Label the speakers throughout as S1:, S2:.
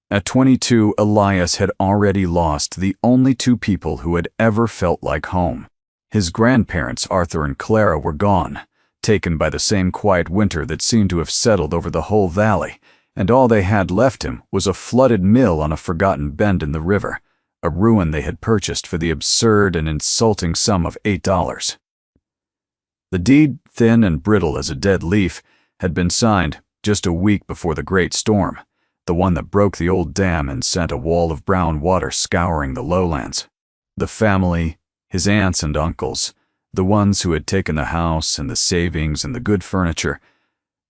S1: At 22, Elias had already lost the only two people who had ever felt like home. His grandparents, Arthur and Clara, were gone, taken by the same quiet winter that seemed to have settled over the whole valley, and all they had left him was a flooded mill on a forgotten bend in the river, a ruin they had purchased for the absurd and insulting sum of $8. The deed, thin and brittle as a dead leaf, had been signed just a week before the great storm, the one that broke the old dam and sent a wall of brown water scouring the lowlands. The family, his aunts and uncles, the ones who had taken the house and the savings and the good furniture,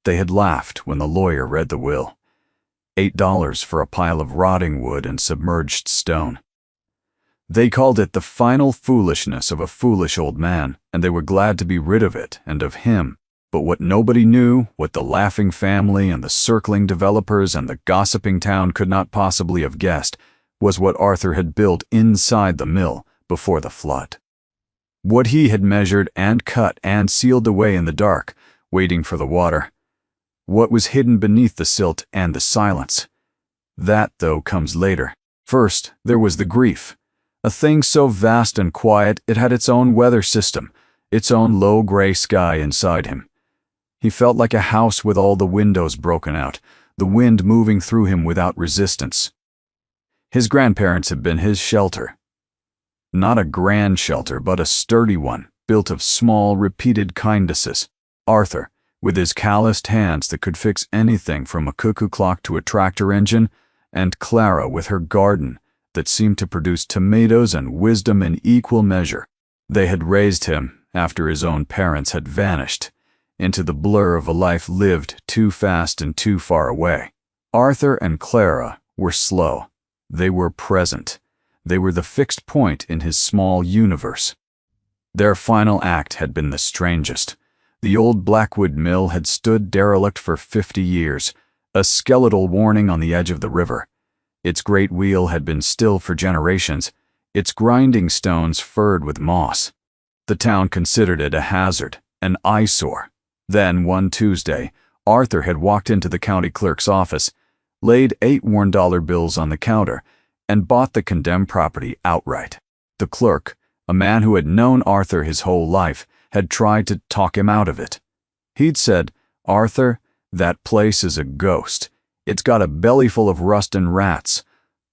S1: they had laughed when the lawyer read the will. $8 for a pile of rotting wood and submerged stone. They called it the final foolishness of a foolish old man, and they were glad to be rid of it and of him. But what nobody knew, what the laughing family and the circling developers and the gossiping town could not possibly have guessed, was what Arthur had built inside the mill before the flood. What he had measured and cut and sealed away in the dark, waiting for the water. What was hidden beneath the silt and the silence. That, though, comes later. First, there was the grief. A thing so vast and quiet it had its own weather system, its own low gray sky inside him. He felt like a house with all the windows broken out, the wind moving through him without resistance. His grandparents had been his shelter. Not a grand shelter, but a sturdy one, built of small, repeated kindnesses. Arthur, with his calloused hands that could fix anything from a cuckoo clock to a tractor engine, and Clara with her garden that seemed to produce tomatoes and wisdom in equal measure. They had raised him, after his own parents had vanished, into the blur of a life lived too fast and too far away. Arthur and Clara were slow. They were present. They were the fixed point in his small universe. Their final act had been the strangest. The old Blackwood mill had stood derelict for 50 years, a skeletal warning on the edge of the river. Its great wheel had been still for generations, its grinding stones furred with moss. The town considered it a hazard, an eyesore. Then, one Tuesday, Arthur had walked into the county clerk's office, laid 8 worn dollar bills on the counter, and bought the condemned property outright. The clerk, a man who had known Arthur his whole life, had tried to talk him out of it. He'd said, "Arthur, that place is a ghost. It's got a belly full of rust and rats."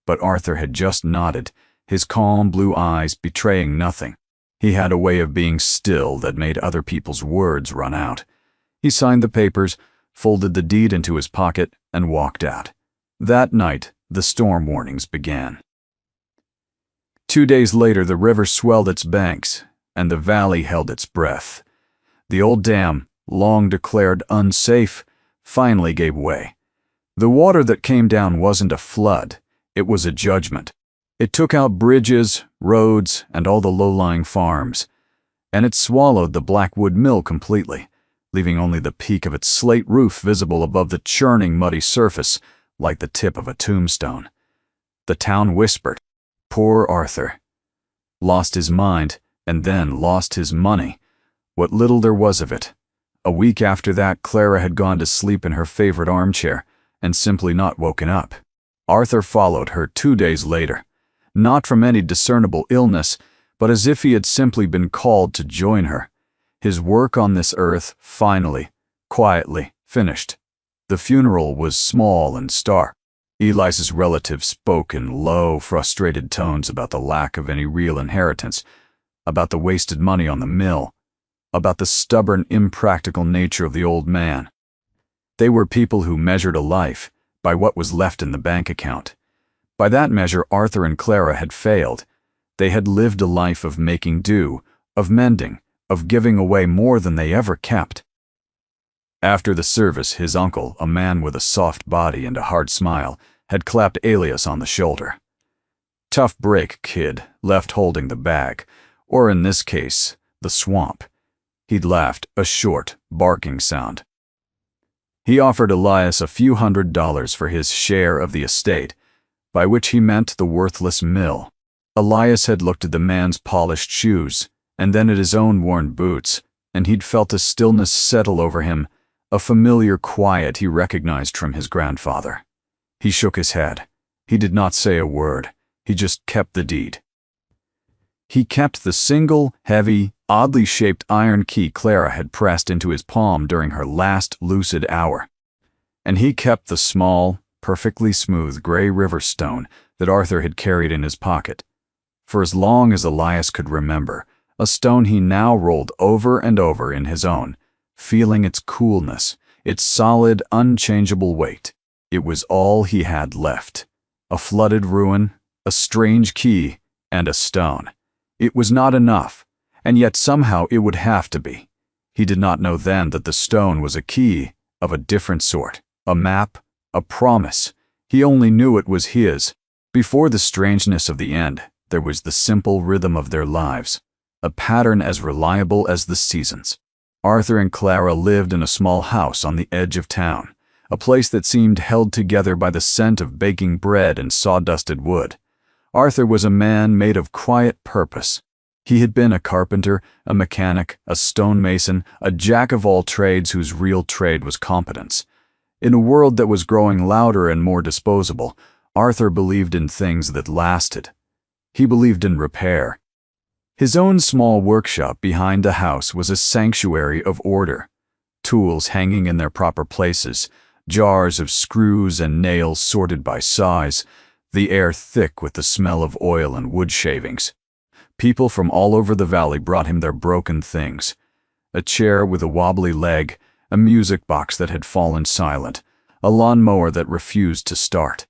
S1: But Arthur had just nodded, his calm blue eyes betraying nothing. He had a way of being still that made other people's words run out. He signed the papers, folded the deed into his pocket, and walked out. That night, the storm warnings began. 2 days later, the river swelled its banks, and the valley held its breath. The old dam, long declared unsafe, finally gave way. The water that came down wasn't a flood, it was a judgment. It took out bridges, roads, and all the low-lying farms, and it swallowed the Blackwood mill completely, leaving only the peak of its slate roof visible above the churning muddy surface, like the tip of a tombstone. The town whispered, "Poor Arthur." Lost his mind, and then lost his money. What little there was of it. A week after that, Clara had gone to sleep in her favorite armchair, and simply not woken up. Arthur followed her 2 days later, not from any discernible illness, but as if he had simply been called to join her. His work on this earth, finally, quietly, finished. The funeral was small and stark. Elias's relatives spoke in low, frustrated tones about the lack of any real inheritance, about the wasted money on the mill, about the stubborn, impractical nature of the old man. They were people who measured a life by what was left in the bank account. By that measure, Arthur and Clara had failed. They had lived a life of making do, of mending, of giving away more than they ever kept. After the service, his uncle, a man with a soft body and a hard smile, had clapped Elias on the shoulder. "Tough break, kid," left holding the bag, or in this case, the swamp. He'd laughed, a short, barking sound. He offered Elias a few $100s for his share of the estate, by which he meant the worthless mill. Elias had looked at the man's polished shoes, and then at his own worn boots, and he'd felt a stillness settle over him, a familiar quiet he recognized from his grandfather. He shook his head. He did not say a word. He just kept the deed. He kept the single, heavy, oddly shaped iron key Clara had pressed into his palm during her last lucid hour. And he kept the small, perfectly smooth gray river stone that Arthur had carried in his pocket. For as long as Elias could remember, a stone he now rolled over and over in his own, feeling its coolness, its solid, unchangeable weight. It was all he had left. A flooded ruin, a strange key, and a stone. It was not enough, and yet somehow it would have to be. He did not know then that the stone was a key of a different sort, a map, a promise. He only knew it was his. Before the strangeness of the end, there was the simple rhythm of their lives, a pattern as reliable as the seasons. Arthur and Clara lived in a small house on the edge of town, a place that seemed held together by the scent of baking bread and sawdusted wood. Arthur was a man made of quiet purpose. He had been a carpenter, a mechanic, a stonemason, a jack of all trades whose real trade was competence. In a world that was growing louder and more disposable, Arthur believed in things that lasted. He believed in repair. His own small workshop behind the house was a sanctuary of order. Tools hanging in their proper places, jars of screws and nails sorted by size, the air thick with the smell of oil and wood shavings. People from all over the valley brought him their broken things. A chair with a wobbly leg, a music box that had fallen silent, a lawnmower that refused to start.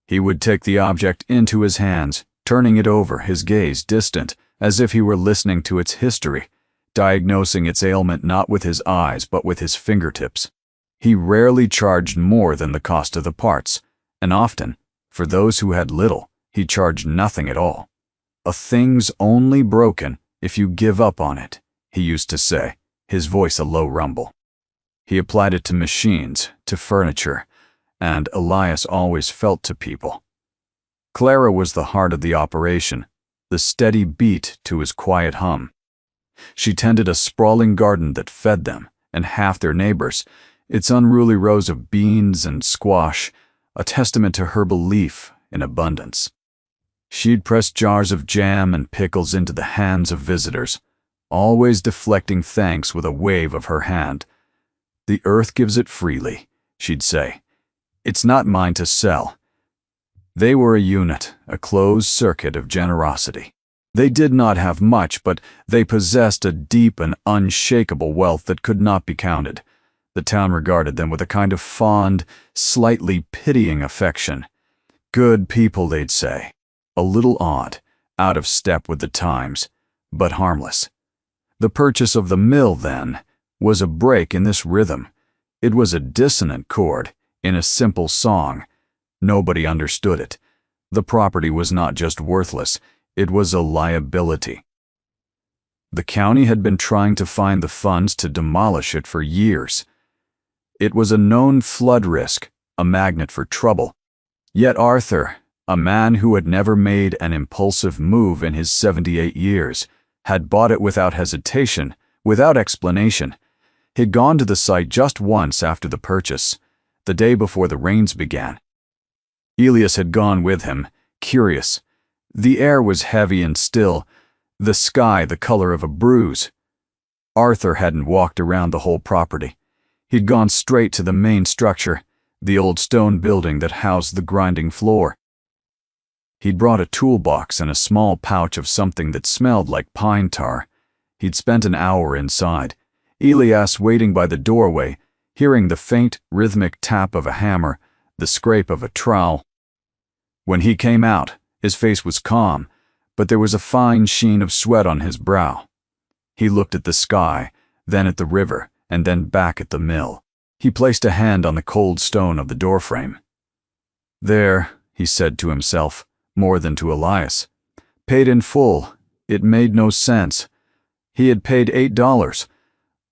S1: He would take the object into his hands, turning it over, his gaze distant, as if he were listening to its history, diagnosing its ailment not with his eyes but with his fingertips. He rarely charged more than the cost of the parts, and often, for those who had little, he charged nothing at all. A thing's only broken if you give up on it, he used to say, his voice a low rumble. He applied it to machines, to furniture, and Elias always felt to people. Clara was the heart of the operation, the steady beat to his quiet hum. She tended a sprawling garden that fed them, and half their neighbors, its unruly rows of beans and squash, a testament to her belief in abundance. She'd press jars of jam and pickles into the hands of visitors, always deflecting thanks with a wave of her hand. "The earth gives it freely," she'd say. "It's not mine to sell." They were a unit, a closed circuit of generosity. They did not have much, but they possessed a deep and unshakable wealth that could not be counted. The town regarded them with a kind of fond, slightly pitying affection. Good people, they'd say. A little odd, out of step with the times, but harmless. The purchase of the mill, then, was a break in this rhythm. It was a dissonant chord in a simple song. Nobody understood it. The property was not just worthless, it was a liability. The county had been trying to find the funds to demolish it for years. It was a known flood risk, a magnet for trouble. Yet Arthur, a man who had never made an impulsive move in his 78 years, had bought it without hesitation, without explanation. He'd gone to the site just once after the purchase, the day before the rains began. Elias had gone with him, curious. The air was heavy and still, the sky the color of a bruise. Arthur hadn't walked around the whole property. He'd gone straight to the main structure, the old stone building that housed the grinding floor. He'd brought a toolbox and a small pouch of something that smelled like pine tar. He'd spent an hour inside, Elias waiting by the doorway, hearing the faint, rhythmic tap of a hammer, the scrape of a trowel. When he came out, his face was calm, but there was a fine sheen of sweat on his brow. He looked at the sky, then at the river, and then back at the mill. He placed a hand on the cold stone of the doorframe. "There," he said to himself, more than to Elias. Paid in full. It made no sense. He had paid $8.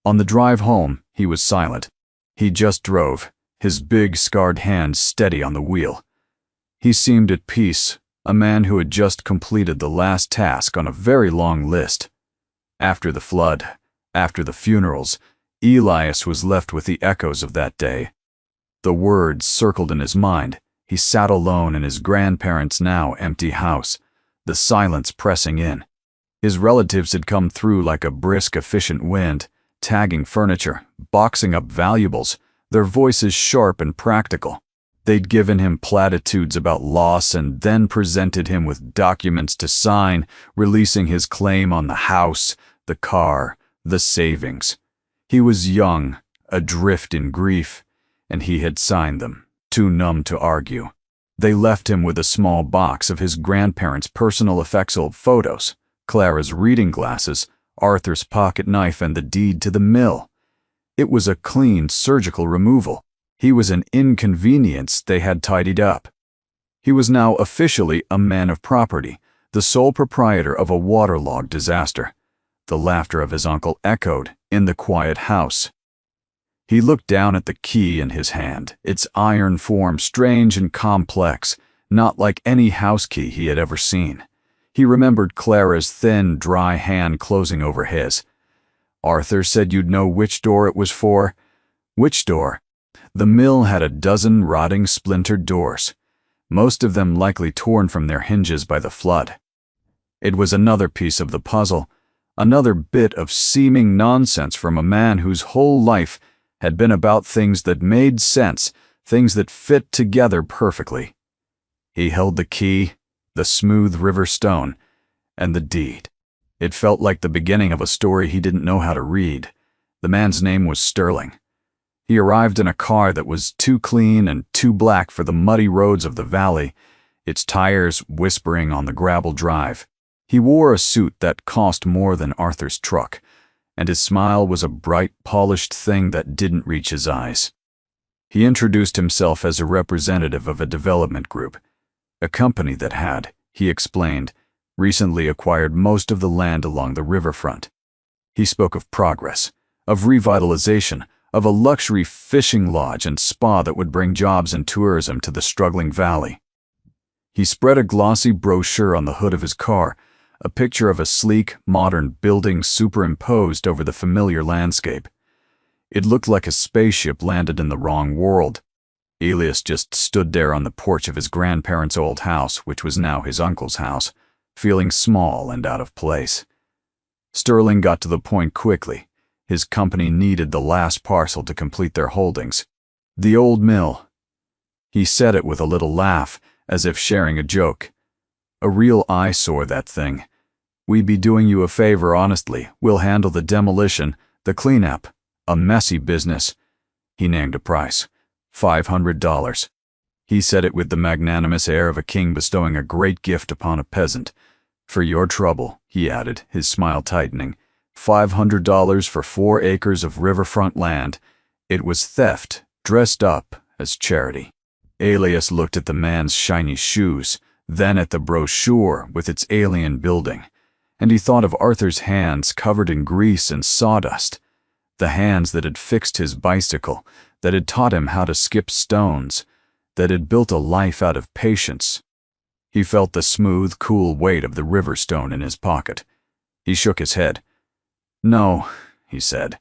S1: On the drive home, he was silent. He just drove, his big scarred hand steady on the wheel. He seemed at peace, a man who had just completed the last task on a very long list. After the flood, after the funerals, Elias was left with the echoes of that day. The words circled in his mind, He sat alone in his grandparents' now empty house, the silence pressing in. His relatives had come through like a brisk, efficient wind, tagging furniture, boxing up valuables, their voices sharp and practical. They'd given him platitudes about loss and then presented him with documents to sign, releasing his claim on the house, the car, the savings. He was young, adrift in grief, and he had signed them, too numb to argue. They left him with a small box of his grandparents' personal effects old photos, Clara's reading glasses, Arthur's pocket knife, and the deed to the mill. It was a clean surgical removal. He was an inconvenience they had tidied up. He was now officially a man of property, the sole proprietor of a waterlogged disaster. The laughter of his uncle echoed in the quiet house. He looked down at the key in his hand, its iron form strange and complex, not like any house key he had ever seen. He remembered Clara's thin, dry hand closing over his. "Arthur said you'd know which door it was for." Which door? The mill had a dozen rotting, splintered doors, most of them likely torn from their hinges by the flood. It was another piece of the puzzle, another bit of seeming nonsense from a man whose whole life had been about things that made sense, things that fit together perfectly. He held the key, the smooth river stone, and the deed. It felt like the beginning of a story he didn't know how to read. The man's name was Sterling. He arrived in a car that was too clean and too black for the muddy roads of the valley, its tires whispering on the gravel drive. He wore a suit that cost more than Arthur's truck, and his smile was a bright, polished thing that didn't reach his eyes. He introduced himself as a representative of a development group, a company that had, he explained, recently acquired most of the land along the riverfront. He spoke of progress, of revitalization, of a luxury fishing lodge and spa that would bring jobs and tourism to the struggling valley. He spread a glossy brochure on the hood of his car, a picture of a sleek, modern building superimposed over the familiar landscape. It looked like a spaceship landed in the wrong world. Elias just stood there on the porch of his grandparents' old house, which was now his uncle's house, feeling small and out of place. Sterling got to the point quickly. His company needed the last parcel to complete their holdings. The old mill. He said it with a little laugh, as if sharing a joke. A real eyesore, that thing. We'd be doing you a favor, honestly. We'll handle the demolition, the cleanup. A messy business. He named a price. $500. He said it with the magnanimous air of a king bestowing a great gift upon a peasant. For your trouble, he added, his smile tightening. $500 for 4 acres of riverfront land. It was theft, dressed up as charity. Elias looked at the man's shiny shoes, then at the brochure with its alien building, and he thought of Arthur's hands covered in grease and sawdust, the hands that had fixed his bicycle, that had taught him how to skip stones, that had built a life out of patience. He felt the smooth, cool weight of the river stone in his pocket. He shook his head. "No," he said.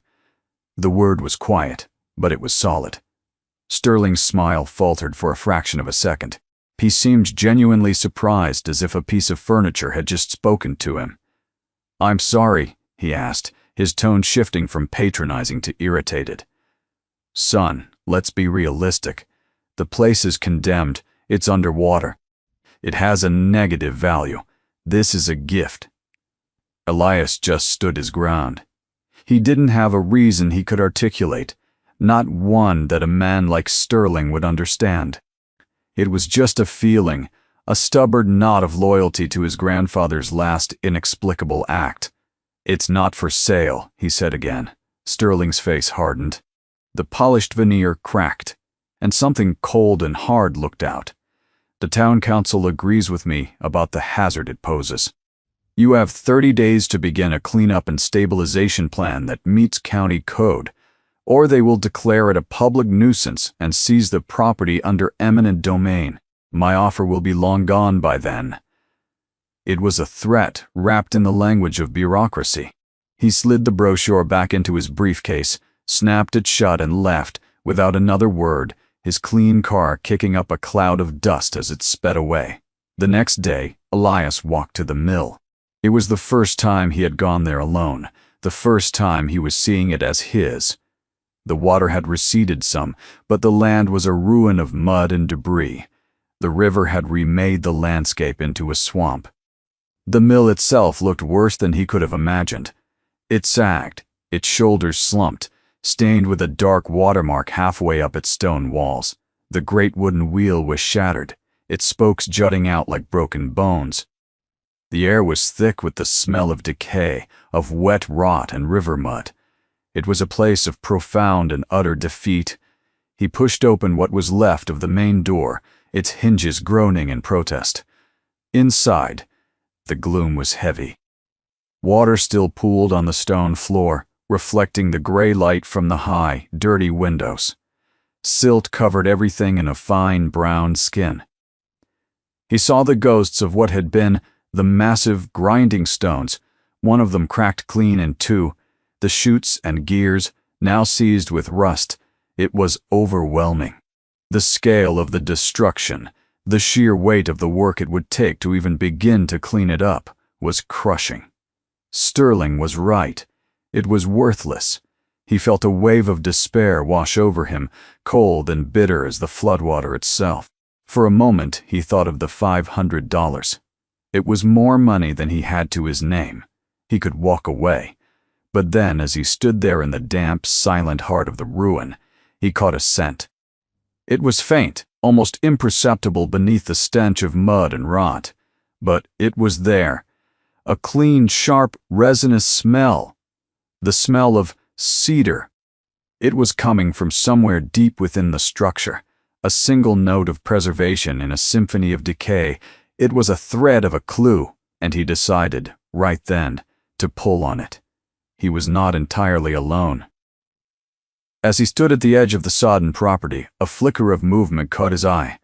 S1: The word was quiet, but it was solid. Sterling's smile faltered for a fraction of a second. He seemed genuinely surprised, as if a piece of furniture had just spoken to him. "I'm sorry," he asked, his tone shifting from patronizing to irritated. "Son, let's be realistic. The place is condemned. It's underwater. It has a negative value. This is a gift." Elias just stood his ground. He didn't have a reason he could articulate, not one that a man like Sterling would understand. It was just a feeling, a stubborn knot of loyalty to his grandfather's last inexplicable act. "It's not for sale," he said again. Sterling's face hardened. The polished veneer cracked, and something cold and hard looked out. "The town council agrees with me about the hazard it poses. You have 30 days to begin a cleanup and stabilization plan that meets county code, or they will declare it a public nuisance and seize the property under eminent domain. My offer will be long gone by then." It was a threat wrapped in the language of bureaucracy. He slid the brochure back into his briefcase, snapped it shut, and left, without another word, his clean car kicking up a cloud of dust as it sped away. The next day, Elias walked to the mill. It was the first time he had gone there alone, the first time he was seeing it as his. The water had receded some, but the land was a ruin of mud and debris. The river had remade the landscape into a swamp. The mill itself looked worse than he could have imagined. It sagged, its shoulders slumped, stained with a dark watermark halfway up its stone walls. The great wooden wheel was shattered, its spokes jutting out like broken bones. The air was thick with the smell of decay, of wet rot and river mud. It was a place of profound and utter defeat. He pushed open what was left of the main door, its hinges groaning in protest. Inside, the gloom was heavy. Water still pooled on the stone floor, reflecting the gray light from the high, dirty windows. Silt covered everything in a fine brown skin. He saw the ghosts of what had been the massive grinding stones, one of them cracked clean in two, the chutes and gears, now seized with rust. It was overwhelming. The scale of the destruction, the sheer weight of the work it would take to even begin to clean it up, was crushing. Sterling was right. It was worthless. He felt a wave of despair wash over him, cold and bitter as the floodwater itself. For a moment, he thought of the $500. It was more money than he had to his name. He could walk away. But then, as he stood there in the damp, silent heart of the ruin, he caught a scent. It was faint, almost imperceptible beneath the stench of mud and rot. But it was there. A clean, sharp, resinous smell. The smell of cedar. It was coming from somewhere deep within the structure. A single note of preservation in a symphony of decay. It was a thread of a clue, and he decided, right then, to pull on it. He was not entirely alone. As he stood at the edge of the sodden property, a flicker of movement caught his eye.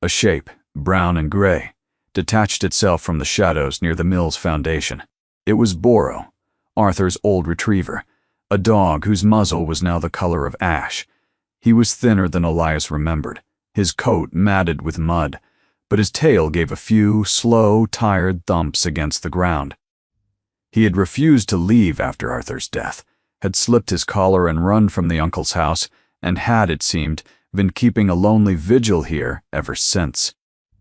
S1: A shape, brown and gray, detached itself from the shadows near the mill's foundation. It was Boro, Arthur's old retriever, a dog whose muzzle was now the color of ash. He was thinner than Elias remembered, his coat matted with mud, but his tail gave a few slow, tired thumps against the ground. He had refused to leave after Arthur's death, had slipped his collar and run from the uncle's house, and had, it seemed, been keeping a lonely vigil here ever since.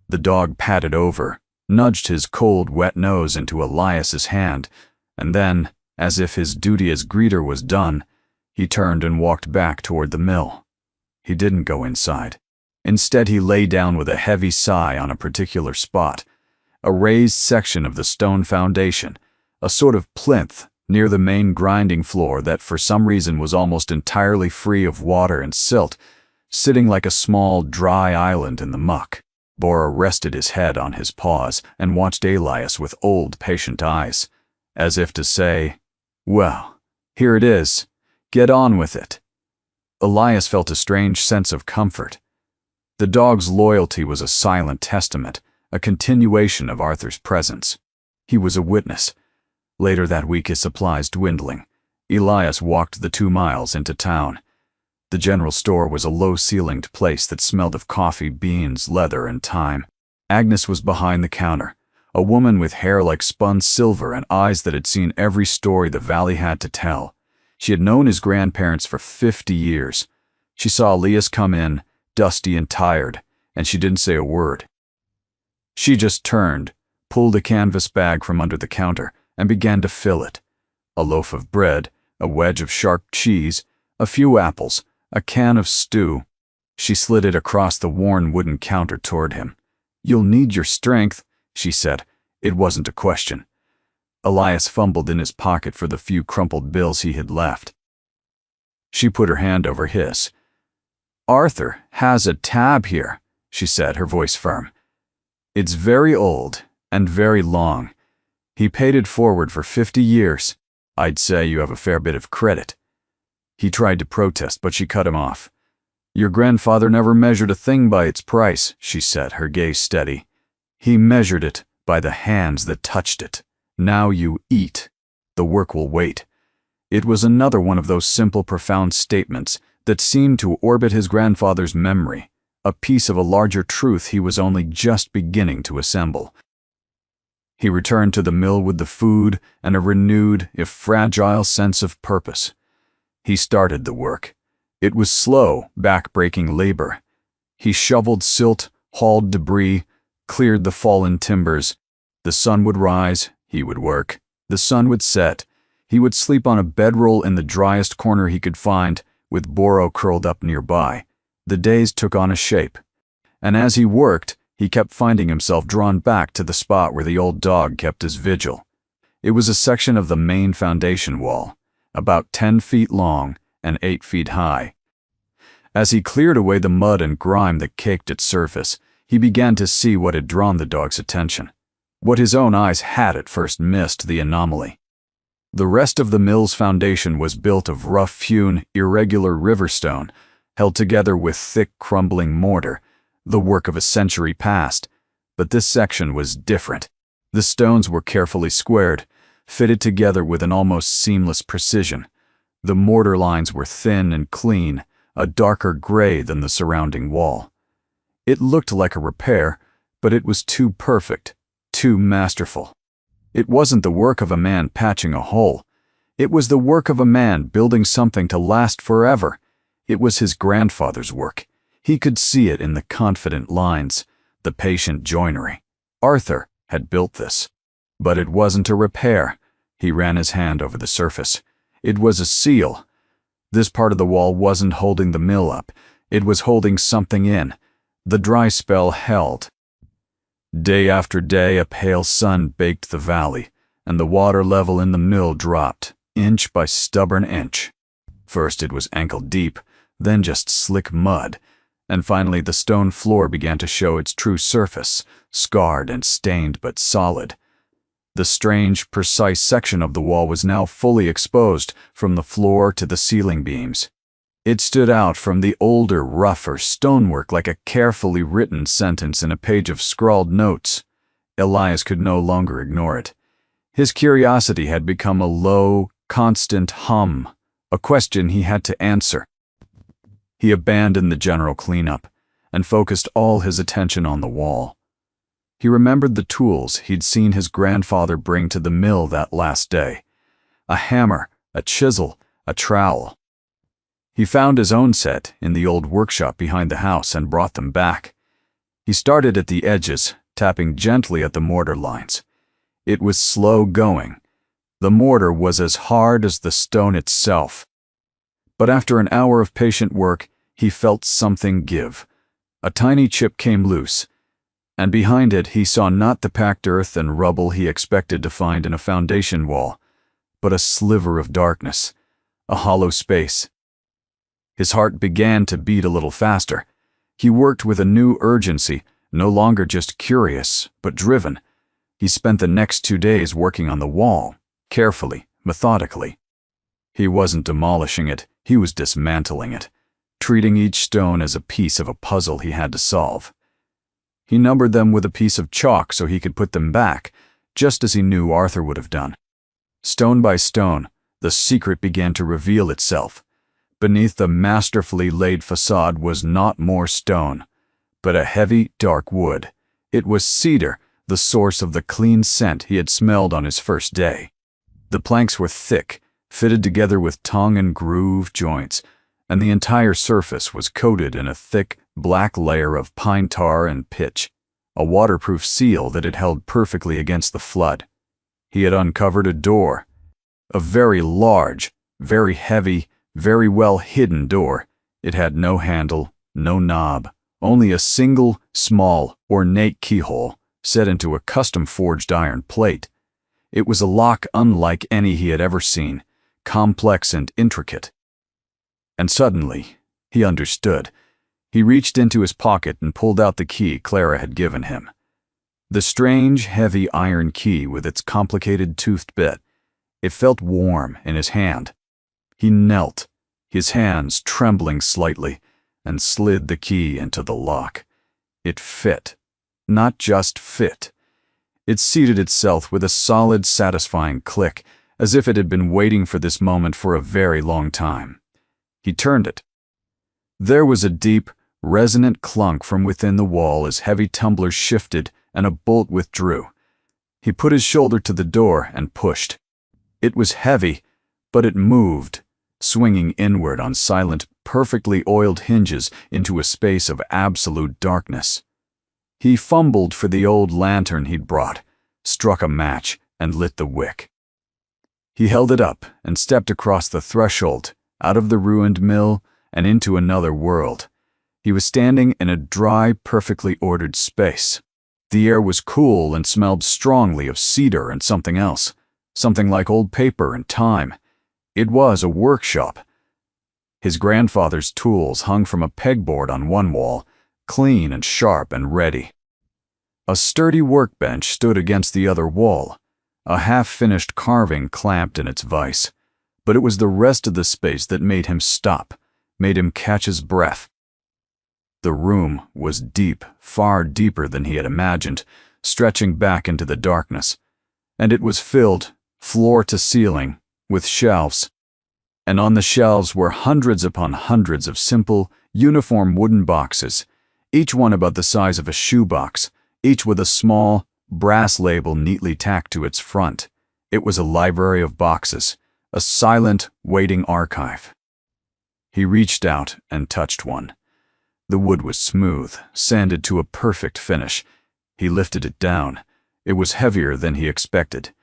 S1: The dog patted over, nudged his cold, wet nose into Elias's hand, and then, as if his duty as greeter was done, he turned and walked back toward the mill. He didn't go inside. Instead, he lay down with a heavy sigh on a particular spot, a raised section of the stone foundation, a sort of plinth near the main grinding floor that for some reason was almost entirely free of water and silt, sitting like a small, dry island in the muck. Boro rested his head on his paws and watched Elias with old, patient eyes, as if to say, "Well, here it is. Get on with it." Elias felt a strange sense of comfort. The dog's loyalty was a silent testament, a continuation of Arthur's presence. He was a witness. Later that week, his supplies dwindling, Elias walked the 2 miles into town. The general store was a low-ceilinged place that smelled of coffee, beans, leather, and thyme. Agnes was behind the counter, a woman with hair like spun silver and eyes that had seen every story the valley had to tell. She had known his grandparents for 50 years. She saw Elias come in, dusty and tired, and she didn't say a word. She just turned, pulled a canvas bag from under the counter, and began to fill it. A loaf of bread, a wedge of sharp cheese, a few apples, a can of stew. She slid it across the worn wooden counter toward him. "You'll need your strength," she said. It wasn't a question. Elias fumbled in his pocket for the few crumpled bills he had left. She put her hand over his. "Arthur has a tab here," she said, her voice firm. "It's very old and very long. He paid it forward for 50 years. I'd say you have a fair bit of credit." He tried to protest, but she cut him off. "Your grandfather never measured a thing by its price," she said, her gaze steady. "He measured it by the hands that touched it. Now you eat. The work will wait." It was another one of those simple, profound statements that seemed to orbit his grandfather's memory, a piece of a larger truth he was only just beginning to assemble. He returned to the mill with the food and a renewed, if fragile, sense of purpose. He started the work. It was slow, back-breaking labor. He shoveled silt, hauled debris, cleared the fallen timbers. The sun would rise, he would work. The sun would set. He would sleep on a bedroll in the driest corner he could find, with Boro curled up nearby. The days took on a shape. And as he worked, he kept finding himself drawn back to the spot where the old dog kept his vigil. It was a section of the main foundation wall, about 10 feet long and 8 feet high. As he cleared away the mud and grime that caked its surface, he began to see what had drawn the dog's attention, what his own eyes had at first missed: the anomaly. The rest of the mill's foundation was built of rough-hewn, irregular river stone, held together with thick, crumbling mortar, the work of a century past. But this section was different. The stones were carefully squared, fitted together with an almost seamless precision. The mortar lines were thin and clean, a darker gray than the surrounding wall. It looked like a repair, but it was too perfect, too masterful. It wasn't the work of a man patching a hole. It was the work of a man building something to last forever. It was his grandfather's work. He could see it in the confident lines, the patient joinery. Arthur had built this. But it wasn't a repair. He ran his hand over the surface. It was a seal. This part of the wall wasn't holding the mill up. It was holding something in. The dry spell held. Day after day, a pale sun baked the valley, and the water level in the mill dropped, inch by stubborn inch. First it was ankle deep, then just slick mud, and finally the stone floor began to show its true surface, scarred and stained but solid. The strange, precise section of the wall was now fully exposed from the floor to the ceiling beams. It stood out from the older, rougher stonework like a carefully written sentence in a page of scrawled notes. Elias could no longer ignore it. His curiosity had become a low, constant hum, a question he had to answer. He abandoned the general cleanup and focused all his attention on the wall. He remembered the tools he'd seen his grandfather bring to the mill that last day: a hammer, a chisel, a trowel. He found his own set in the old workshop behind the house and brought them back. He started at the edges, tapping gently at the mortar lines. It was slow going. The mortar was as hard as the stone itself. But after an hour of patient work, he felt something give. A tiny chip came loose, and behind it he saw not the packed earth and rubble he expected to find in a foundation wall, but a sliver of darkness, a hollow space. His heart began to beat a little faster. He worked with a new urgency, no longer just curious, but driven. He spent the next 2 days working on the wall, carefully, methodically. He wasn't demolishing it, he was dismantling it, treating each stone as a piece of a puzzle he had to solve. He numbered them with a piece of chalk so he could put them back, just as he knew Arthur would have done. Stone by stone, the secret began to reveal itself. Beneath the masterfully laid facade was not more stone, but a heavy, dark wood. It was cedar, the source of the clean scent he had smelled on his first day. The planks were thick, fitted together with tongue and groove joints, and the entire surface was coated in a thick, black layer of pine tar and pitch, a waterproof seal that had held perfectly against the flood. He had uncovered a door, a very large, very heavy, very well-hidden door. It had no handle, no knob, only a single, small, ornate keyhole set into a custom-forged iron plate. It was a lock unlike any he had ever seen, complex and intricate. And suddenly, he understood. He reached into his pocket and pulled out the key Clara had given him. The strange, heavy iron key with its complicated toothed bit. It felt warm in his hand. He knelt, his hands trembling slightly, and slid the key into the lock. It fit. Not just fit. It seated itself with a solid, satisfying click, as if it had been waiting for this moment for a very long time. He turned it. There was a deep, resonant clunk from within the wall as heavy tumblers shifted and a bolt withdrew. He put his shoulder to the door and pushed. It was heavy, but it moved, swinging inward on silent, perfectly oiled hinges into a space of absolute darkness. He fumbled for the old lantern he'd brought, struck a match, and lit the wick. He held it up and stepped across the threshold, out of the ruined mill and into another world. He was standing in a dry, perfectly ordered space. The air was cool and smelled strongly of cedar and something else, something like old paper and time. It was a workshop. His grandfather's tools hung from a pegboard on one wall, clean and sharp and ready. A sturdy workbench stood against the other wall, a half-finished carving clamped in its vise. But it was the rest of the space that made him stop, made him catch his breath. The room was deep, far deeper than he had imagined, stretching back into the darkness. And it was filled, floor to ceiling, with shelves. And on the shelves were hundreds upon hundreds of simple, uniform wooden boxes, each one about the size of a shoebox, each with a small, brass label neatly tacked to its front. It was a library of boxes, a silent, waiting archive. He reached out and touched one. The wood was smooth, sanded to a perfect finish. He lifted it down. It was heavier than he expected.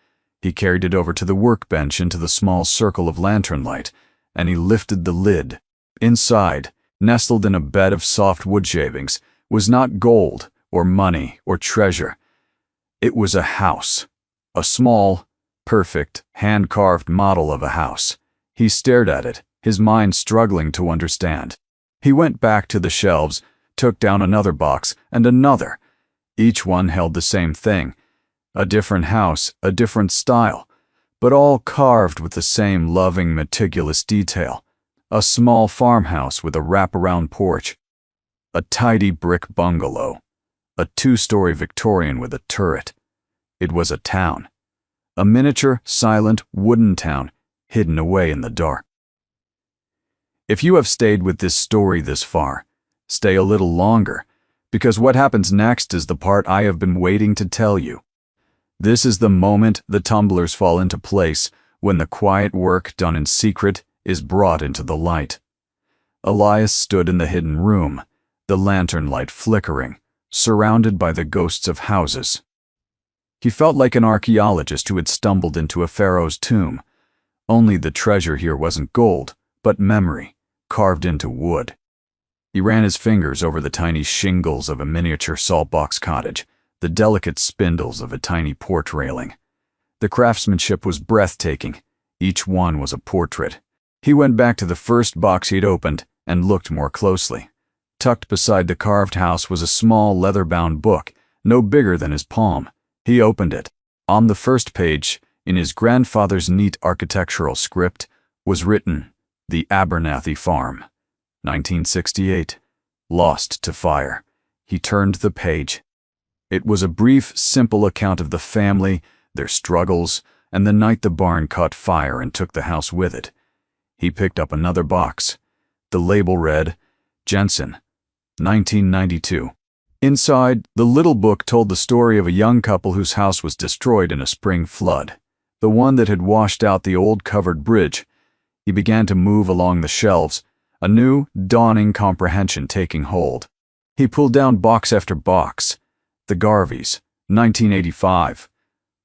S1: He carried it over to the workbench into the small circle of lantern light, and he lifted the lid. Inside, nestled in a bed of soft wood shavings, was not gold or money or treasure. It was a house, a small, perfect, hand-carved model of a house. He stared at it, his mind struggling to understand. He went back to the shelves, took down another box and another. Each one held the same thing. A different house, a different style, but all carved with the same loving, meticulous detail. A small farmhouse with a wraparound porch. A tidy brick bungalow. A two-story Victorian with a turret. It was a town. A miniature, silent, wooden town, hidden away in the dark. If you have stayed with this story this far, stay a little longer, because what happens next is the part I have been waiting to tell you. This is the moment the tumblers fall into place, when the quiet work done in secret is brought into the light. Elias stood in the hidden room, the lantern light flickering, surrounded by the ghosts of houses. He felt like an archaeologist who had stumbled into a pharaoh's tomb. Only the treasure here wasn't gold, but memory, carved into wood. He ran his fingers over the tiny shingles of a miniature saltbox cottage, the delicate spindles of a tiny port railing. The craftsmanship was breathtaking. Each one was a portrait. He went back to the first box he'd opened and looked more closely. Tucked beside the carved house was a small leather-bound book, no bigger than his palm. He opened it. On the first page, in his grandfather's neat architectural script, was written, "The Abernathy Farm, 1968, lost to fire." He turned the page. It was a brief, simple account of the family, their struggles, and the night the barn caught fire and took the house with it. He picked up another box. The label read, "Jensen, 1992. Inside, the little book told the story of a young couple whose house was destroyed in a spring flood, the one that had washed out the old covered bridge. He began to move along the shelves, a new, dawning comprehension taking hold. He pulled down box after box. The Garveys, 1985.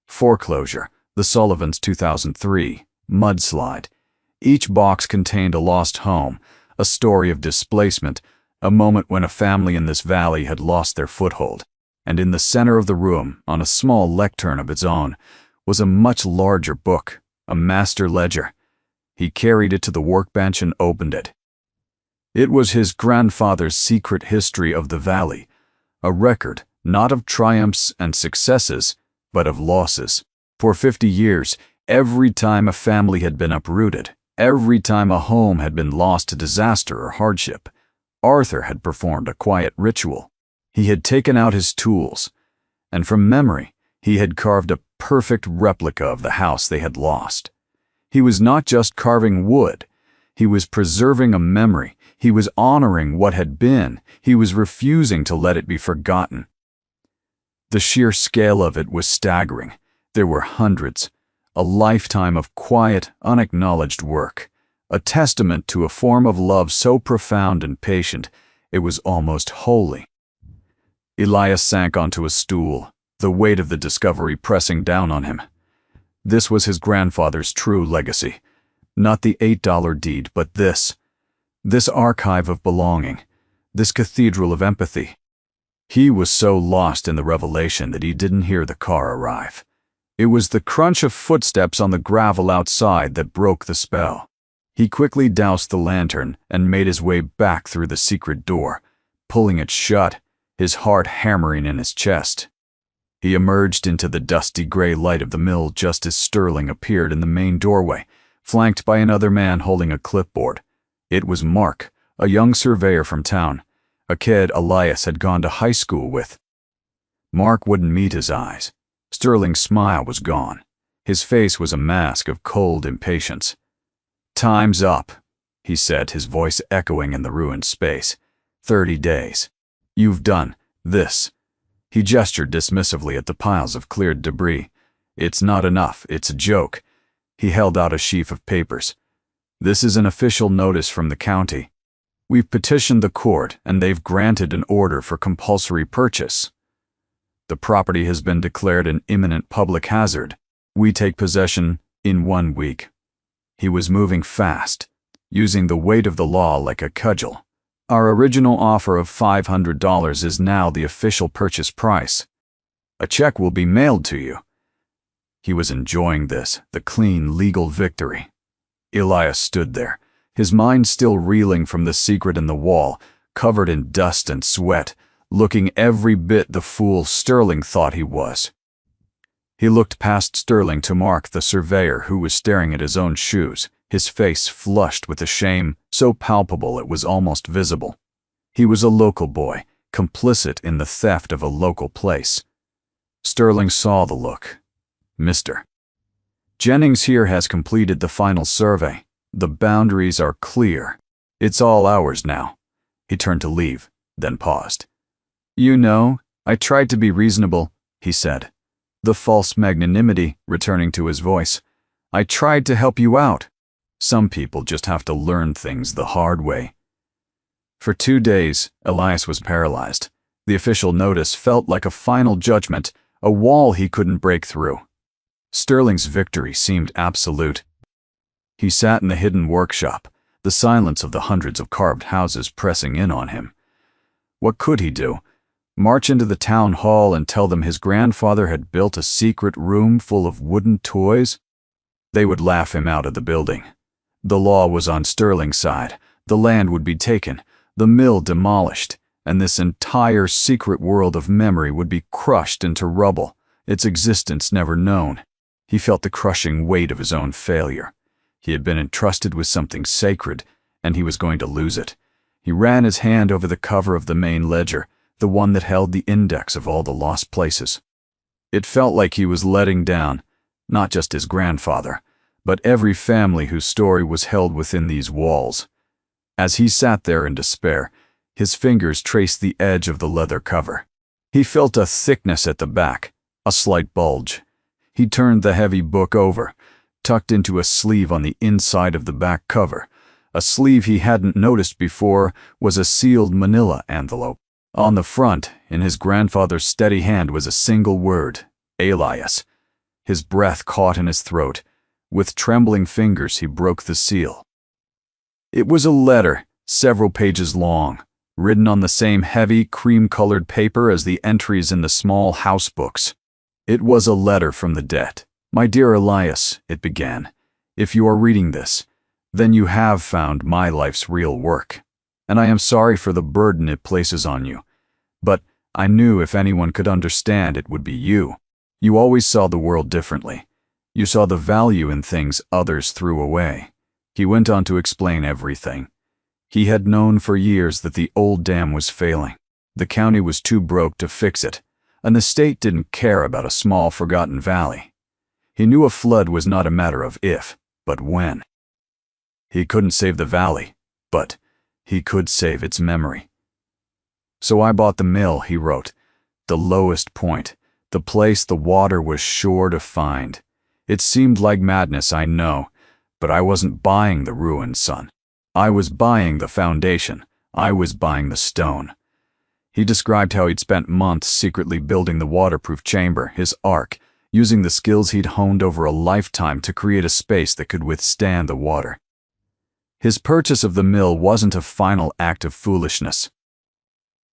S1: Foreclosure, the Sullivans, 2003. Mudslide. Each box contained a lost home, a story of displacement, a moment when a family in this valley had lost their foothold. And in the center of the room, on a small lectern of its own, was a much larger book, a master ledger. He carried it to the workbench and opened it. It was his grandfather's secret history of the valley, a record not of triumphs and successes, but of losses. For 50 years, every time a family had been uprooted, every time a home had been lost to disaster or hardship, Arthur had performed a quiet ritual. He had taken out his tools, and from memory, he had carved a perfect replica of the house they had lost. He was not just carving wood, he was preserving a memory, He was honoring what had been. He was refusing to let it be forgotten. The sheer scale of it was staggering. There were hundreds. A lifetime of quiet, unacknowledged work. A testament to a form of love so profound and patient, it was almost holy. Elias sank onto a stool, the weight of the discovery pressing down on him. This was his grandfather's true legacy. Not the $8 deed, but this archive of belonging, this cathedral of empathy. He was so lost in the revelation that he didn't hear the car arrive. It was the crunch of footsteps on the gravel outside that broke the spell. He quickly doused the lantern and made his way back through the secret door, pulling it shut, his heart hammering in his chest. He emerged into the dusty gray light of the mill just as Sterling appeared in the main doorway, flanked by another man holding a clipboard. It was Mark, a young surveyor from town, a kid Elias had gone to high school with. Mark wouldn't meet his eyes. Sterling's smile was gone. His face was a mask of cold impatience. "Time's up," he said, his voice echoing in the ruined space. 30 days. You've done this." He gestured dismissively at the piles of cleared debris. "It's not enough, it's a joke." He held out a sheaf of papers. "This is an official notice from the county. We've petitioned the court, and they've granted an order for compulsory purchase. The property has been declared an imminent public hazard. We take possession in 1 week." He was moving fast, using the weight of the law like a cudgel. "Our original offer of $500 is now the official purchase price. A check will be mailed to you." He was enjoying this, the clean, legal victory. Elias stood there, his mind still reeling from the secret in the wall, covered in dust and sweat, looking every bit the fool Sterling thought he was. He looked past Sterling to Mark, the surveyor, who was staring at his own shoes, his face flushed with a shame so palpable it was almost visible. He was a local boy, complicit in the theft of a local place. Sterling saw the look. "Mr. Jennings here has completed the final survey. The boundaries are clear. It's all ours now." He turned to leave, then paused. "You know, I tried to be reasonable," he said, the false magnanimity returning to his voice. "I tried to help you out. Some people just have to learn things the hard way." For 2 days, Elias was paralyzed. The official notice felt like a final judgment, a wall he couldn't break through. Sterling's victory seemed absolute. He sat in the hidden workshop, the silence of the hundreds of carved houses pressing in on him. What could he do? March into the town hall and tell them his grandfather had built a secret room full of wooden toys? They would laugh him out of the building. The law was on Sterling's side. The land would be taken, the mill demolished, and this entire secret world of memory would be crushed into rubble, its existence never known. He felt the crushing weight of his own failure. He had been entrusted with something sacred, and he was going to lose it. He ran his hand over the cover of the main ledger, the one that held the index of all the lost places. It felt like he was letting down, not just his grandfather, but every family whose story was held within these walls. As he sat there in despair, his fingers traced the edge of the leather cover. He felt a thickness at the back, a slight bulge. He turned the heavy book over, tucked into a sleeve on the inside of the back cover. A sleeve he hadn't noticed before was a sealed manila envelope. On the front, in his grandfather's steady hand, was a single word, Elias. His breath caught in his throat. With trembling fingers, he broke the seal. It was a letter, several pages long, written on the same heavy, cream-colored paper as the entries in the small house books. It was a letter from the dead. "My dear Elias," it began, "if you are reading this, then you have found my life's real work, and I am sorry for the burden it places on you. But I knew if anyone could understand, it would be you. You always saw the world differently. You saw the value in things others threw away." He went on to explain everything. He had known for years that the old dam was failing. The county was too broke to fix it, and the state didn't care about a small, forgotten valley. He knew a flood was not a matter of if, but when. He couldn't save the valley, but He could save its memory. "So I bought the mill," he wrote. "The lowest point, the place the water was sure to find. It seemed like madness, I know, but I wasn't buying the ruin, son. I was buying the foundation. I was buying the stone." He described how he'd spent months secretly building the waterproof chamber, his ark, using the skills he'd honed over a lifetime to create a space that could withstand the water. His purchase of the mill wasn't a final act of foolishness.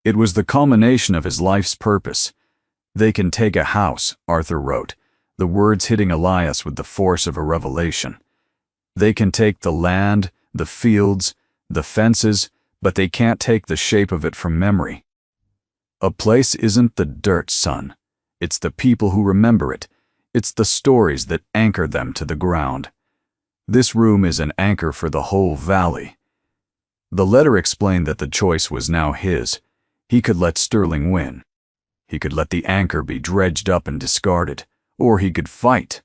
S1: It was the culmination of his life's purpose. "They can take a house," Arthur wrote, the words hitting Elias with the force of a revelation. "They can take the land, the fields, the fences, but they can't take the shape of it from memory. A place isn't the dirt, son. It's the people who remember it. It's the stories that anchor them to the ground. This room is an anchor for the whole valley." The letter explained that the choice was now his. He could let Sterling win. He could let the anchor be dredged up and discarded, or he could fight.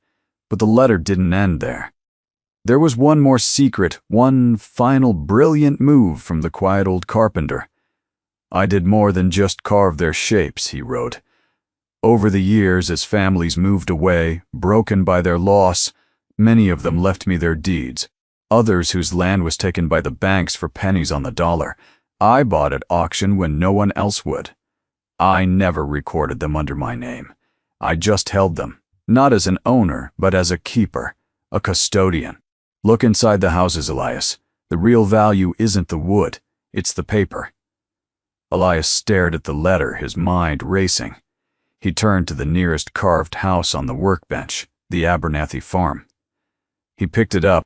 S1: But the letter didn't end there. There was one more secret, one final brilliant move from the quiet old carpenter. "I did more than just carve their shapes," he wrote. "Over the years, as families moved away, broken by their loss, many of them left me their deeds. Others whose land was taken by the banks for pennies on the dollar, I bought at auction when no one else would. I never recorded them under my name. I just held them, not as an owner, but as a keeper, a custodian. Look inside the houses, Elias. The real value isn't the wood, it's the paper." Elias stared at the letter, his mind racing. He turned to the nearest carved house on the workbench, the Abernathy farm. He picked it up.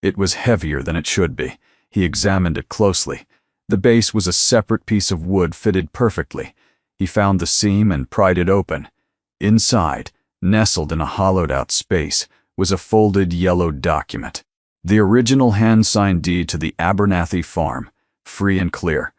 S1: It was heavier than it should be. He examined it closely. The base was a separate piece of wood fitted perfectly. He found the seam and pried it open. Inside, nestled in a hollowed-out space, was a folded yellow document. The original hand-signed deed to the Abernathy farm, free and clear.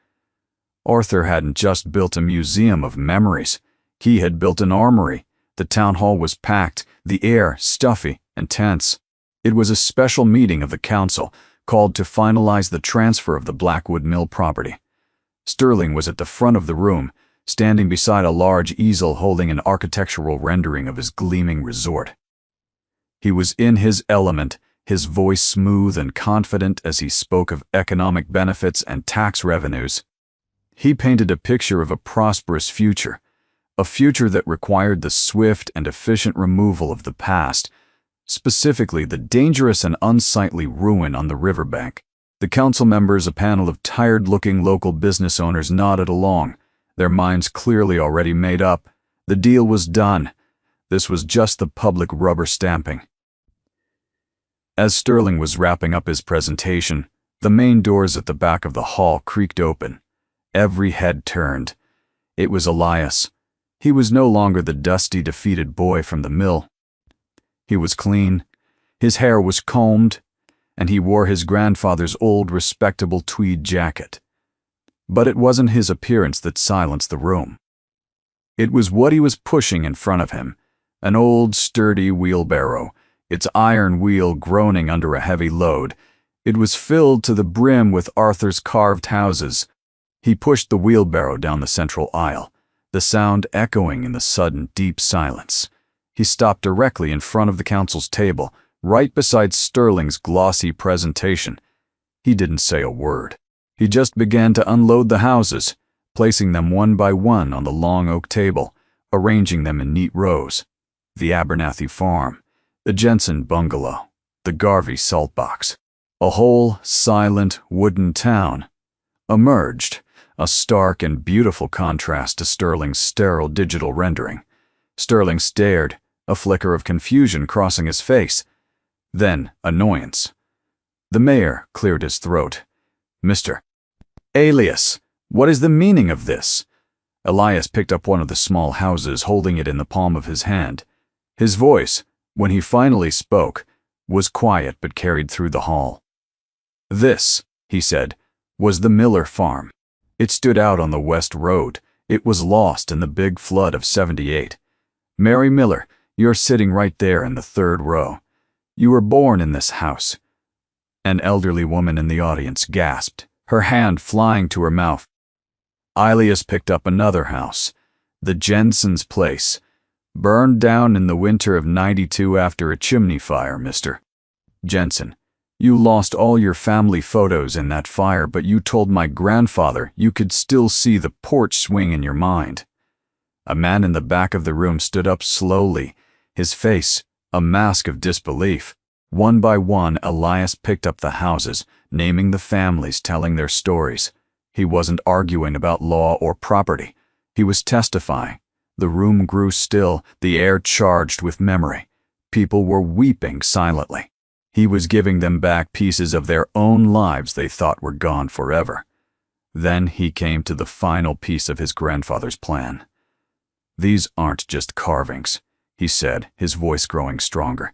S1: Arthur hadn't just built a museum of memories. He had built an armory. The town hall was packed, the air stuffy and tense. It was a special meeting of the council, called to finalize the transfer of the Blackwood Mill property. Sterling was at the front of the room, standing beside a large easel holding an architectural rendering of his gleaming resort. He was in his element, his voice smooth and confident as he spoke of economic benefits and tax revenues. He painted a picture of a prosperous future, a future that required the swift and efficient removal of the past, specifically the dangerous and unsightly ruin on the riverbank. The council members, a panel of tired-looking local business owners, nodded along, their minds clearly already made up. The deal was done. This was just the public rubber stamping. As Sterling was wrapping up his presentation, the main doors at the back of the hall creaked open. Every head turned. It was Elias. He was no longer the dusty, defeated boy from the mill. He was clean, his hair was combed, and he wore his grandfather's old, respectable tweed jacket. But it wasn't his appearance that silenced the room. It was what he was pushing in front of him, an old, sturdy wheelbarrow, its iron wheel groaning under a heavy load. It was filled to the brim with Arthur's carved houses. He pushed the wheelbarrow down the central aisle, the sound echoing in the sudden, deep silence. He stopped directly in front of the council's table, right beside Sterling's glossy presentation. He didn't say a word. He just began to unload the houses, placing them one by one on the long oak table, arranging them in neat rows. The Abernathy farm, the Jensen bungalow, the Garvey salt box. A whole, silent, wooden town emerged, a stark and beautiful contrast to Sterling's sterile digital rendering. Sterling stared, a flicker of confusion crossing his face. Then annoyance. The mayor cleared his throat. "Mr. Alias, what is the meaning of this?" Elias picked up one of the small houses, holding it in the palm of his hand. His voice, when he finally spoke, was quiet but carried through the hall. "This," he said, "was the Miller farm. It stood out on the West Road. It was lost in the big flood of '78. Mary Miller, you're sitting right there in the third row. You were born in this house." An elderly woman in the audience gasped, her hand flying to her mouth. Elias picked up another house, the Jensen's place. Burned down in the winter of '92 after a chimney fire, Mr. Jensen. You lost all your family photos in that fire, but you told my grandfather you could still see the porch swing in your mind. A man in the back of the room stood up slowly, his face a mask of disbelief. One by one, Elias picked up the houses, naming the families, telling their stories. He wasn't arguing about law or property. He was testifying. The room grew still, the air charged with memory. People were weeping silently. He was giving them back pieces of their own lives they thought were gone forever. Then he came to the final piece of his grandfather's plan. "These aren't just carvings," he said, his voice growing stronger.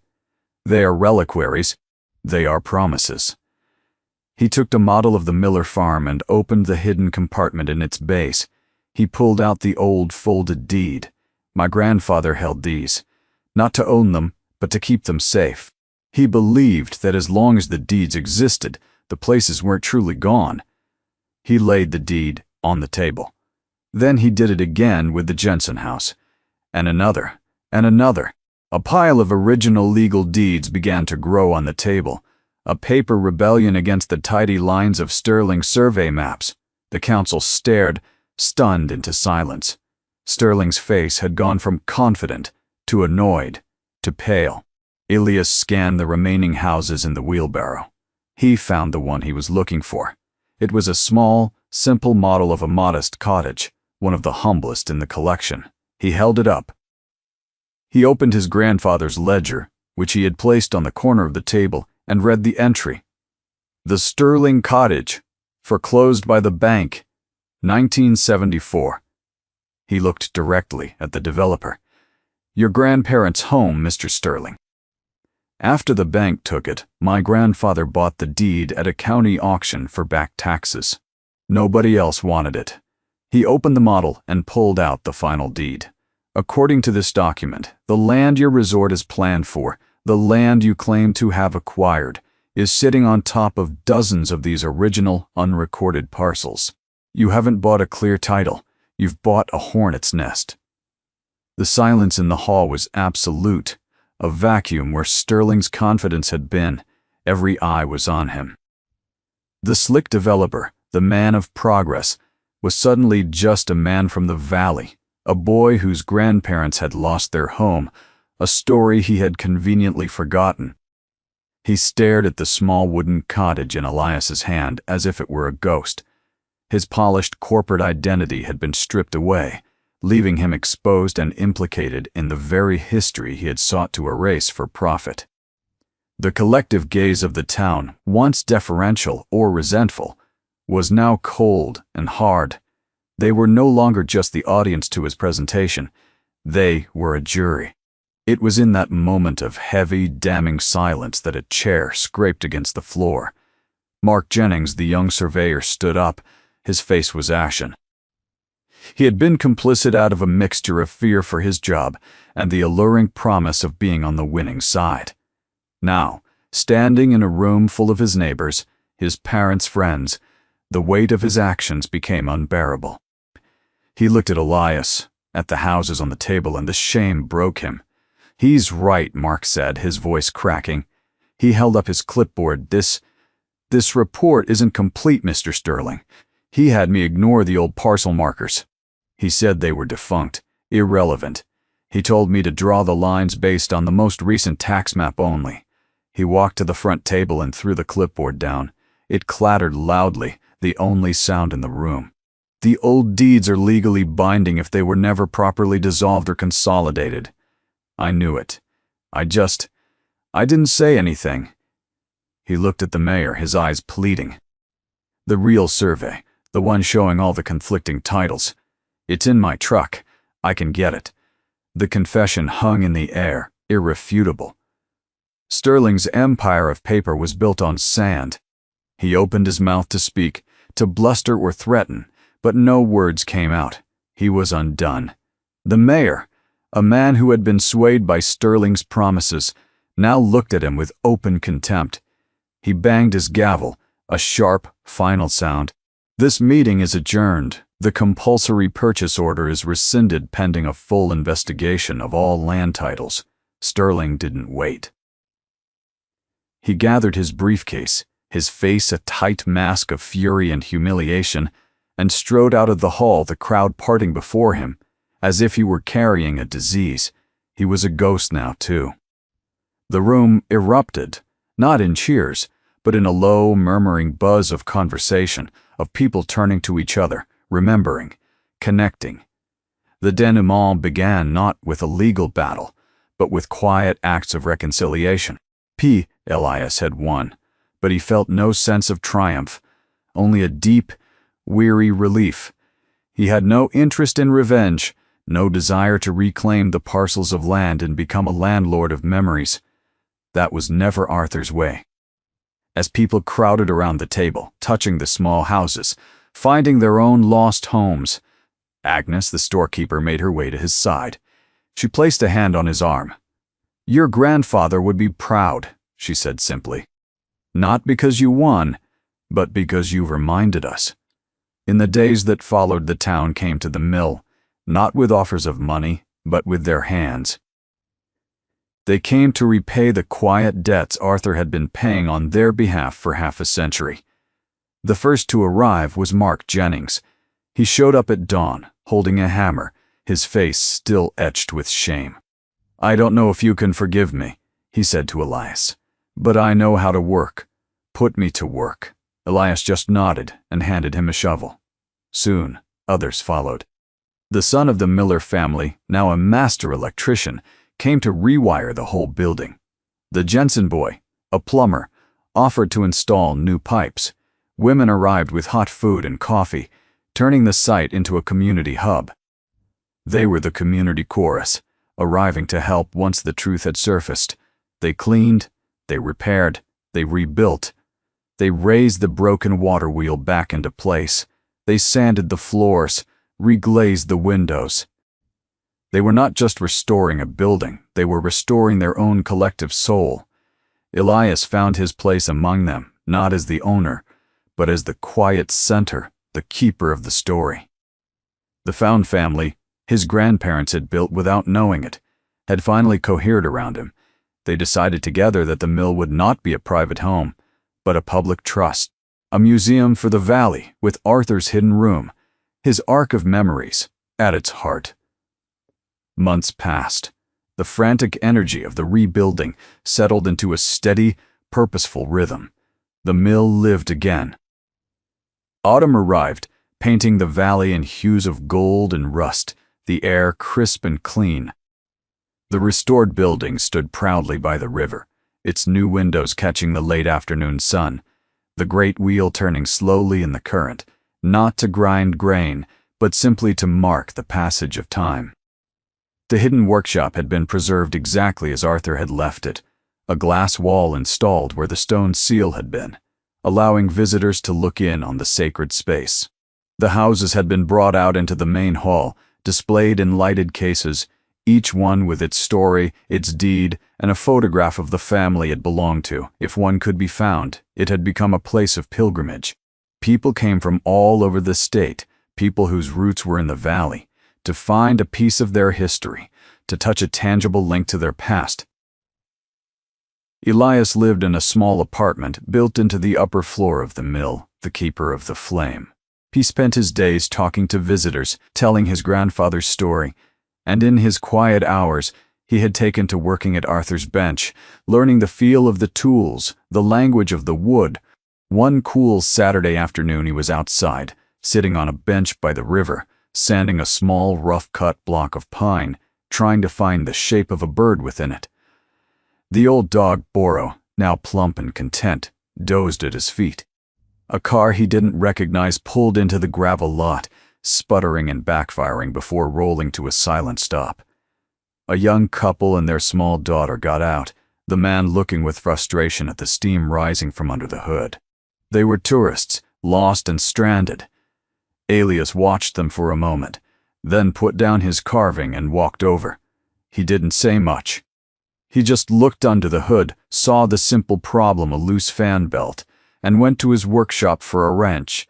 S1: "They are reliquaries. They are promises." He took the model of the Miller farm and opened the hidden compartment in its base. He pulled out the old folded deed. My grandfather held these, not to own them, but to keep them safe. He believed that as long as the deeds existed, the places weren't truly gone. He laid the deed on the table. Then he did it again with the Jensen house, and another, and another. A pile of original legal deeds began to grow on the table, a paper rebellion against the tidy lines of Sterling survey maps. The council stared, stunned into silence. Sterling's face had gone from confident to annoyed to pale. Elias scanned the remaining houses in the wheelbarrow. He found the one he was looking for. It was a small, simple model of a modest cottage, one of the humblest in the collection. He held it up. He opened his grandfather's ledger, which he had placed on the corner of the table, and read the entry. "The Sterling Cottage, foreclosed by the bank, 1974. He looked directly at the developer. "Your grandparents' home, Mr. Sterling. After the bank took it, my grandfather bought the deed at a county auction for back taxes. Nobody else wanted it." He opened the model and pulled out the final deed. "According to this document, the land your resort is planned for, the land you claim to have acquired, is sitting on top of dozens of these original, unrecorded parcels. You haven't bought a clear title, you've bought a hornet's nest." The silence in the hall was absolute, a vacuum where Sterling's confidence had been. Every eye was on him. The slick developer, the man of progress, was suddenly just a man from the valley, a boy whose grandparents had lost their home, a story he had conveniently forgotten. He stared at the small wooden cottage in Elias's hand as if it were a ghost. His polished corporate identity had been stripped away, leaving him exposed and implicated in the very history he had sought to erase for profit. The collective gaze of the town, once deferential or resentful, was now cold and hard. They were no longer just the audience to his presentation. They were a jury. It was in that moment of heavy, damning silence that a chair scraped against the floor. Mark Jennings, the young surveyor, stood up. His face was ashen. He had been complicit out of a mixture of fear for his job and the alluring promise of being on the winning side. Now, standing in a room full of his neighbors, his parents' friends, the weight of his actions became unbearable. He looked at Elias, at the houses on the table, and the shame broke him. "He's right," Mark said, his voice cracking. He held up his clipboard. This report isn't complete, Mr. Sterling. He had me ignore the old parcel markers. He said they were defunct, irrelevant. He told me to draw the lines based on the most recent tax map only." He walked to the front table and threw the clipboard down. It clattered loudly, the only sound in the room. "The old deeds are legally binding if they were never properly dissolved or consolidated. I knew it. I didn't say anything." He looked at the mayor, his eyes pleading. "The real survey, the one showing all the conflicting titles. It's in my truck. I can get it." The confession hung in the air, irrefutable. Sterling's empire of paper was built on sand. He opened his mouth to speak, to bluster or threaten, but no words came out. He was undone. The mayor, a man who had been swayed by Sterling's promises, now looked at him with open contempt. He banged his gavel, A sharp, final sound. This meeting is adjourned. The compulsory purchase order is rescinded pending a full investigation of all land titles. Sterling didn't wait. He gathered his briefcase, his face a tight mask of fury and humiliation, and strode out of the hall, the crowd parting before him, as if he were carrying a disease. He was a ghost now, too. The room erupted, not in cheers, but in a low, murmuring buzz of conversation, of people turning to each other, remembering, connecting. The denouement began not with a legal battle, but with quiet acts of reconciliation. Elias had won, but he felt no sense of triumph, only a deep, weary relief. He had no interest in revenge, no desire to reclaim the parcels of land and become a landlord of memories. That was never Arthur's way. As people crowded around the table, touching the small houses, finding their own lost homes, Agnes, the storekeeper, made her way to his side. She placed a hand on his arm. "Your grandfather would be proud," she said simply. "Not because you won, but because you reminded us." In the days that followed, the town came to the mill, not with offers of money, but with their hands. They came to repay the quiet debts Arthur had been paying on their behalf for half a century. The first to arrive was Mark Jennings. He showed up at dawn, holding a hammer, his face still etched with shame. "I don't know if you can forgive me," he said to Elias, "but I know how to work. Put me to work." Elias just nodded and handed him a shovel. Soon, others followed. The son of the Miller family, now a master electrician, came to rewire the whole building. The Jensen boy, a plumber, offered to install new pipes. Women arrived with hot food and coffee, turning the site into a community hub. They were the community chorus, arriving to help once the truth had surfaced. They cleaned, they repaired, they rebuilt. They raised the broken water wheel back into place. They sanded the floors, reglazed the windows. They were not just restoring a building, they were restoring their own collective soul. Elias found his place among them, not as the owner, but as the quiet center, the keeper of the story. The Found family, his grandparents had built without knowing it, had finally cohered around him. They decided together that the mill would not be a private home, but a public trust, a museum for the valley with Arthur's hidden room, his ark of memories, at its heart. Months passed. The frantic energy of the rebuilding settled into a steady, purposeful rhythm. The mill lived again. Autumn arrived, painting the valley in hues of gold and rust, the air crisp and clean. The restored building stood proudly by the river, its new windows catching the late afternoon sun, the great wheel turning slowly in the current, not to grind grain, but simply to mark the passage of time. The hidden workshop had been preserved exactly as Arthur had left it, a glass wall installed where the stone seal had been, allowing visitors to look in on the sacred space. The houses had been brought out into the main hall, displayed in lighted cases, each one with its story, its deed, and a photograph of the family it belonged to. If one could be found, it had become a place of pilgrimage. People came from all over the state, people whose roots were in the valley, to find a piece of their history, to touch a tangible link to their past. Elias lived in a small apartment built into the upper floor of the mill, the keeper of the flame. He spent his days talking to visitors, telling his grandfather's story, and in his quiet hours, he had taken to working at Arthur's bench, learning the feel of the tools, the language of the wood. One cool Saturday afternoon he was outside, sitting on a bench by the river, sanding a small, rough-cut block of pine, trying to find the shape of a bird within it. The old dog, Boro, now plump and content, dozed at his feet. A car he didn't recognize pulled into the gravel lot, sputtering and backfiring before rolling to a silent stop. A young couple and their small daughter got out, the man looking with frustration at the steam rising from under the hood. They were tourists, lost and stranded. Elias watched them for a moment, then put down his carving and walked over. He didn't say much. He just looked under the hood, saw the simple problem, a loose fan belt, and went to his workshop for a wrench.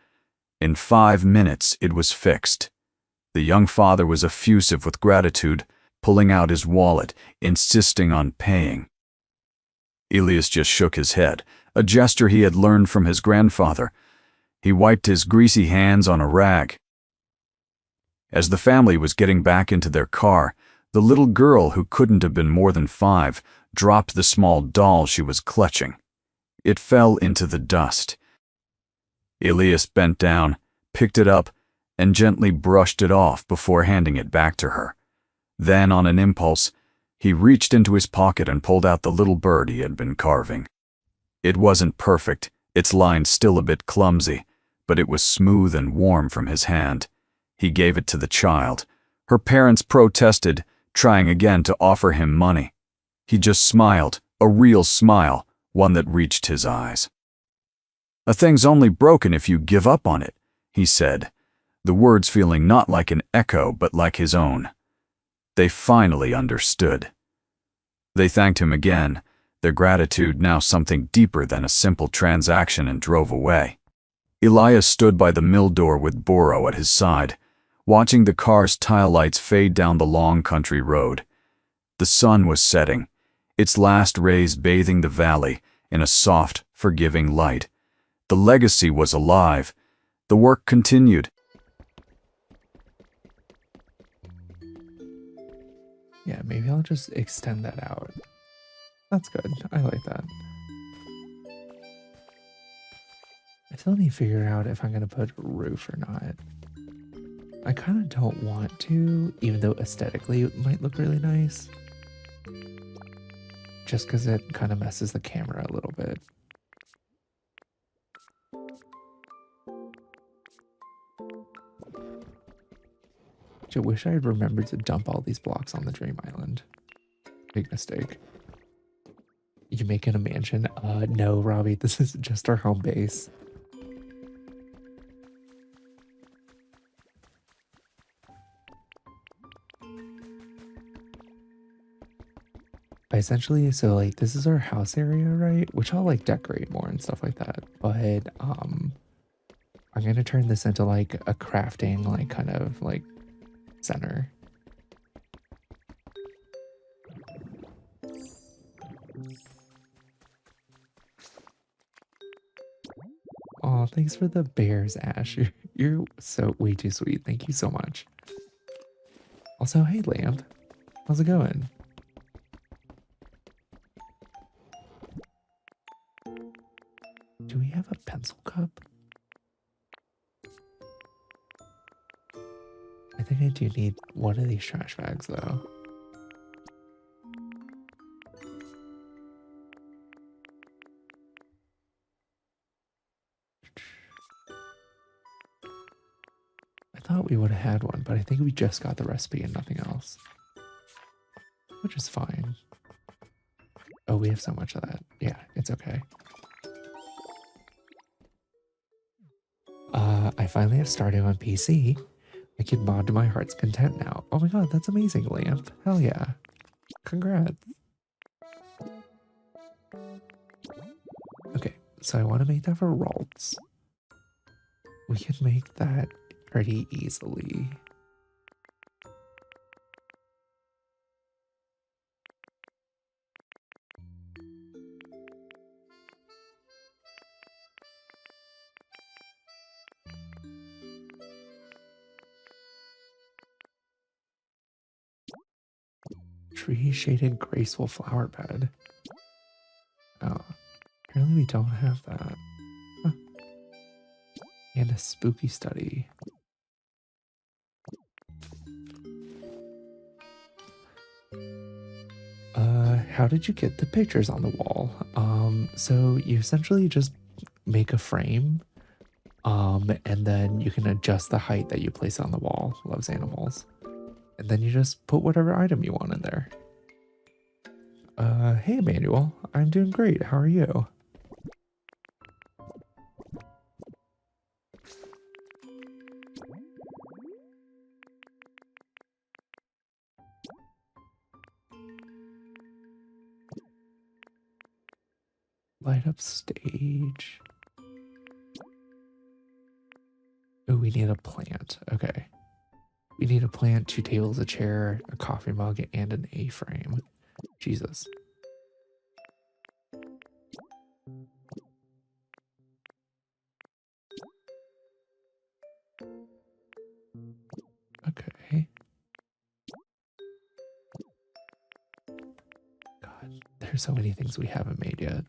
S1: In 5 minutes, it was fixed. The young father was effusive with gratitude, pulling out his wallet, insisting on paying. Elias just shook his head, a gesture he had learned from his grandfather. He wiped his greasy hands on a rag. As the family was getting back into their car, the little girl, who couldn't have been more than 5, dropped the small doll she was clutching. It fell into the dust. Elias bent down, picked it up, and gently brushed it off before handing it back to her. Then, on an impulse, he reached into his pocket and pulled out the little bird he had been carving. It wasn't perfect, its lines still a bit clumsy, but it was smooth and warm from his hand. He gave it to the child. Her parents protested, trying again to offer him money. He just smiled, a real smile, one that reached his eyes. "A thing's only broken if you give up on it," he said, the words feeling not like an echo but like his own. They finally understood. They thanked him again, their gratitude now something deeper than a simple transaction, and drove away. Elias stood by the mill door with Boro at his side, watching the car's tail lights fade down the long country road. The sun was setting, its last rays bathing the valley in a soft, forgiving light. The legacy was alive. The work continued.
S2: Yeah, maybe I'll just extend that out. That's good. I like that. I still need to figure out if I'm going to put a roof or not. I kind of don't want to, even though aesthetically it might look really nice. Just because it kind of messes the camera a little bit. I wish I had remembered to dump all these blocks on the Dream Island. Big mistake. You making a mansion? No, Robbie, this is just our home base. Essentially, so like this is our house area, right? Which I'll like decorate more and stuff like that. But I'm gonna turn this into like a crafting, like kind of like center. Oh, thanks for the bears, Ash. You're so way too sweet. Thank you so much. Also, hey Lamp, how's it going? Do we have a pencil cup? I think I do need one of these trash bags though. I thought we would have had one, but I think we just got the recipe and nothing else. Which is fine. Oh, we have so much of that. Yeah, it's okay. I finally have started on PC. I can mod to my heart's content now. Oh my god, that's amazing, Lamp. Hell yeah. Congrats. Okay, so I want to make that for Ralts. We can make that pretty easily. Tree-shaded graceful flower bed. Oh, apparently we don't have that. Huh. And a spooky study. How did you get the pictures on the wall? So you essentially just make a frame, and then you can adjust the height that you place on the wall. Loves animals. And then you just put whatever item you want in there. Hey Emmanuel, I'm doing great. How are you? Light up stage. we need a plant. Okay. We need a plant, 2 tables, a chair, a coffee mug, and an A-frame. Jesus. Okay. God, there's so many things we haven't made yet.